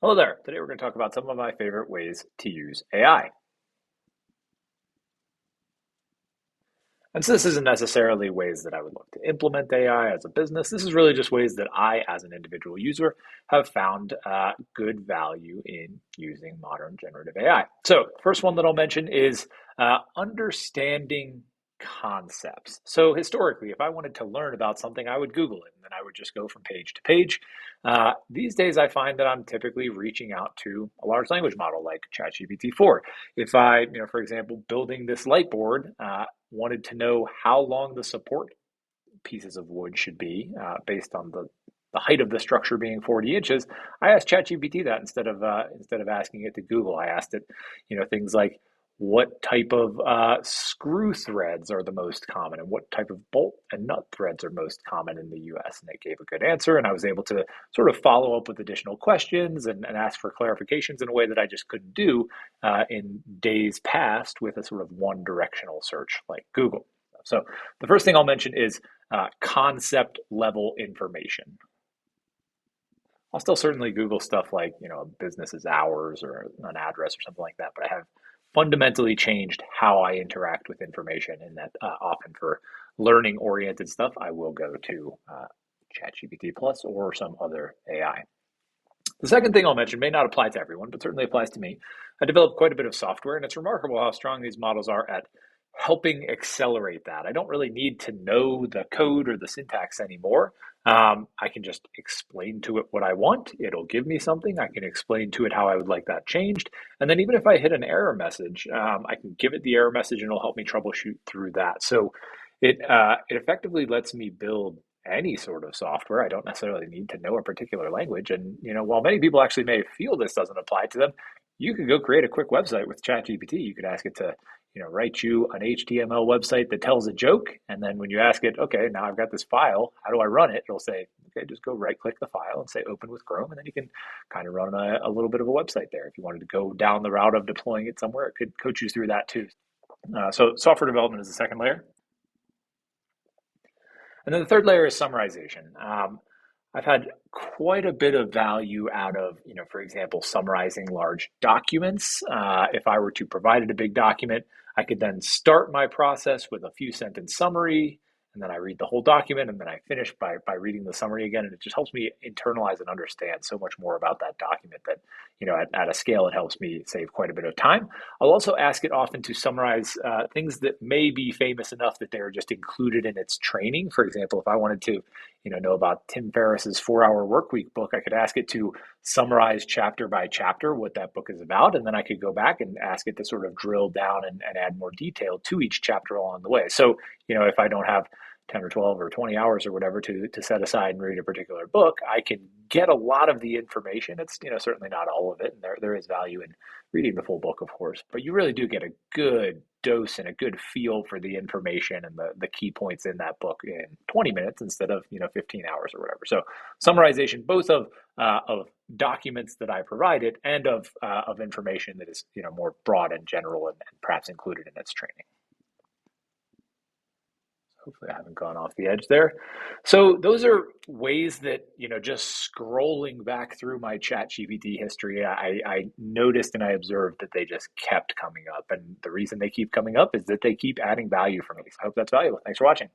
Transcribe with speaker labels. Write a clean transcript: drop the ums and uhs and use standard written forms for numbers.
Speaker 1: Hello there. Today we're going to talk about some of my favorite ways to use AI. And so this isn't necessarily ways that I would look to implement AI as a business. This is really just ways that I, as an individual user, have found good value in using modern generative AI. So, first one that I'll mention is understanding concepts. So, historically, if I wanted to learn about something, I would Google it and then I would just go from page to page. These days, I find that I'm typically reaching out to a large language model like ChatGPT 4. If I, for example, building this light board, wanted to know how long the support pieces of wood should be based on the height of the structure being 40 inches. I asked ChatGPT that instead of asking it to Google. I asked it, things like what type of screw threads are the most common and what type of bolt and nut threads are most common in the US. And it gave a good answer. And I was able to sort of follow up with additional questions and ask for clarifications in a way that I just couldn't do in days past with a sort of one directional search like Google. So the first thing I'll mention is concept level information. I'll still certainly Google stuff like, a business's hours or an address or something like that, but I have fundamentally changed how I interact with information, and that often for learning oriented stuff, I will go to ChatGPT Plus or some other AI. The second thing I'll mention may not apply to everyone, but certainly applies to me. I developed quite a bit of software, and it's remarkable how strong these models are at helping accelerate that. I don't really need to know the code or the syntax anymore. I can just explain to it what I want. It'll give me something. I can explain to it how I would like that changed. And then even if I hit an error message, I can give it the error message and it'll help me troubleshoot through that. So it effectively lets me build any sort of software. I don't necessarily need to know a particular language. And while many people actually may feel this doesn't apply to them, you could go create a quick website with ChatGPT. You could ask it to write you an HTML website that tells a joke. And then when you ask it, okay, now I've got this file, how do I run it? It'll say, okay, just go right click the file and say open with Chrome. And then you can kind of run a little bit of a website there. If you wanted to go down the route of deploying it somewhere, it could coach you through that too. So software development is the second layer. And then the third layer is summarization. I've had quite a bit of value out of, for example, summarizing large documents. If I were to provide it a big document, I could then start my process with a few sentence summary, and then I read the whole document, and then I finish by reading the summary again. And it just helps me internalize and understand so much more about that document that, at a scale, it helps me save quite a bit of time. I'll also ask it often to summarize things that may be famous enough that they're just included in its training. For example, if I wanted to know about Tim Ferriss's 4 Hour Workweek book, I could ask it to summarize chapter by chapter what that book is about. And then I could go back and ask it to sort of drill down and add more detail to each chapter along the way. So, if I don't have 10 or 12 or 20 hours or whatever to set aside and read a particular book, I can get a lot of the information. It's, certainly not all of it. And there is value in reading the full book, of course, but you really do get a good dose and a good feel for the information and the key points in that book in 20 minutes instead of 15 hours or whatever. So summarization both of documents that I provided and of information that is more broad and general and perhaps included in its training. Hopefully I haven't gone off the edge there. So those are ways that, just scrolling back through my chat GPT history, I noticed and I observed that they just kept coming up. And the reason they keep coming up is that they keep adding value for me. So I hope that's valuable. Thanks for watching.